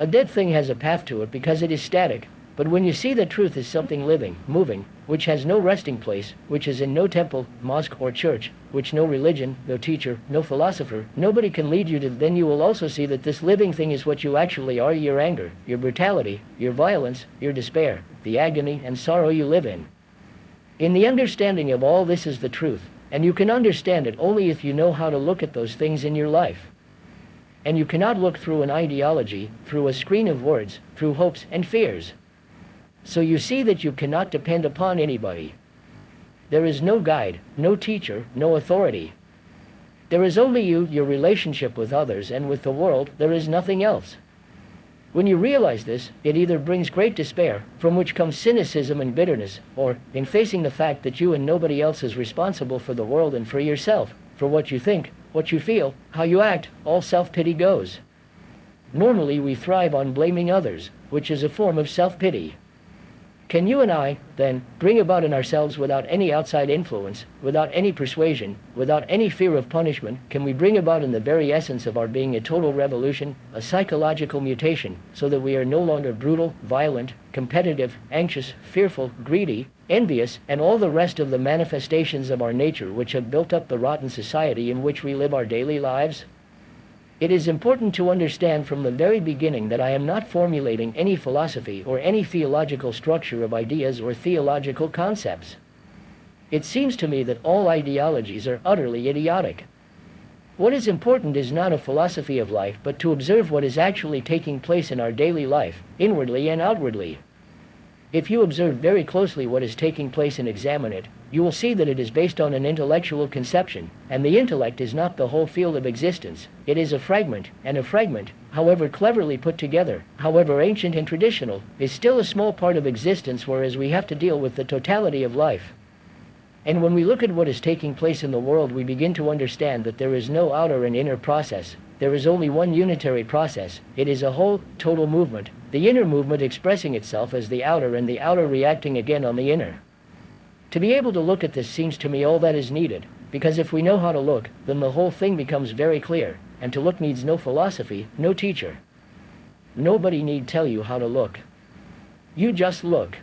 A dead thing has a path to it because it is static. But when you see that truth is something living, moving, which has no resting place, which is in no temple, mosque or church, which no religion, no teacher, no philosopher, nobody can lead you to, then you will also see that this living thing is what you actually are: your anger, your brutality, your violence, your despair, the agony and sorrow you live in. In the understanding of all this is the truth, and you can understand it only if you know how to look at those things in your life. And you cannot look through an ideology, through a screen of words, through hopes and fears. So you see that you cannot depend upon anybody. There is no guide, no teacher, no authority. There is only you, your relationship with others, and with the world. There is nothing else. When you realize this, it either brings great despair, from which comes cynicism and bitterness, or, in facing the fact that you and nobody else is responsible for the world and for yourself, for what you think, what you feel, how you act, all self-pity goes. Normally we thrive on blaming others, which is a form of self-pity. Can you and I, then, bring about in ourselves, without any outside influence, without any persuasion, without any fear of punishment, can we bring about in the very essence of our being a total revolution, a psychological mutation, so that we are no longer brutal, violent, competitive, anxious, fearful, greedy, envious, and all the rest of the manifestations of our nature which have built up the rotten society in which we live our daily lives? It is important to understand from the very beginning that I am not formulating any philosophy or any theological structure of ideas or theological concepts. It seems to me that all ideologies are utterly idiotic. What is important is not a philosophy of life, but to observe what is actually taking place in our daily life, inwardly and outwardly. If you observe very closely what is taking place and examine it, you will see that it is based on an intellectual conception, and the intellect is not the whole field of existence. It is a fragment, and a fragment, however cleverly put together, however ancient and traditional, is still a small part of existence, whereas we have to deal with the totality of life. And when we look at what is taking place in the world, we begin to understand that there is no outer and inner process. There is only one unitary process. It is a whole, total movement, the inner movement expressing itself as the outer, and the outer reacting again on the inner. To be able to look at this seems to me all that is needed, because if we know how to look, then the whole thing becomes very clear, and to look needs no philosophy, no teacher. Nobody need tell you how to look. You just look.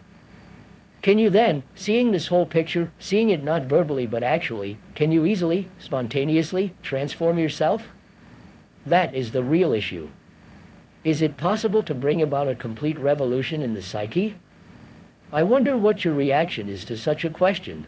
Can you then, seeing this whole picture, seeing it not verbally but actually, can you easily, spontaneously, transform yourself? That is the real issue. Is it possible to bring about a complete revolution in the psyche? I wonder what your reaction is to such a question.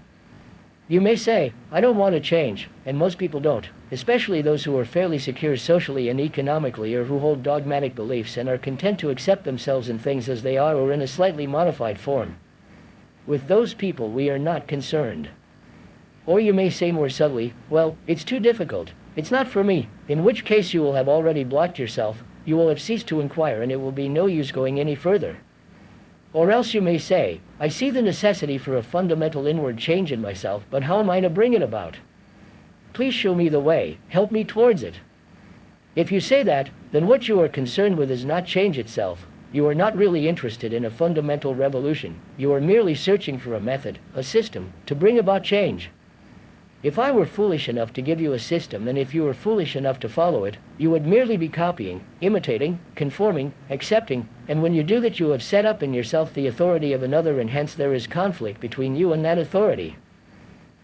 You may say, I don't want to change, and most people don't, especially those who are fairly secure socially and economically, or who hold dogmatic beliefs and are content to accept themselves and things as they are or in a slightly modified form. With those people we are not concerned. Or you may say more subtly, well, it's too difficult. It's not for me, in which case you will have already blocked yourself, you will have ceased to inquire, and it will be no use going any further. Or else you may say, I see the necessity for a fundamental inward change in myself, but how am I to bring it about? Please show me the way, help me towards it. If you say that, then what you are concerned with is not change itself. You are not really interested in a fundamental revolution. You are merely searching for a method, a system, to bring about change. If I were foolish enough to give you a system, then if you were foolish enough to follow it, you would merely be copying, imitating, conforming, accepting, and when you do that you have set up in yourself the authority of another, and hence there is conflict between you and that authority.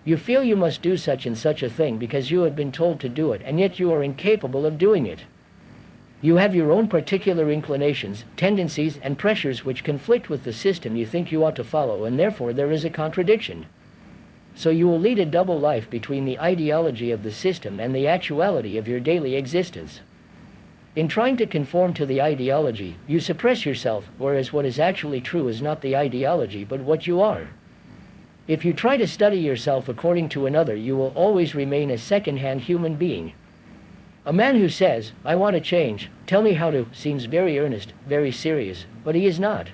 You feel you must do such and such a thing because you have been told to do it, and yet you are incapable of doing it. You have your own particular inclinations, tendencies, and pressures which conflict with the system you think you ought to follow, and therefore there is a contradiction. So you will lead a double life between the ideology of the system and the actuality of your daily existence. In trying to conform to the ideology, you suppress yourself, whereas what is actually true is not the ideology but what you are. If you try to study yourself according to another, you will always remain a second-hand human being. A man who says, I want to change, tell me how to, seems very earnest, very serious, but he is not.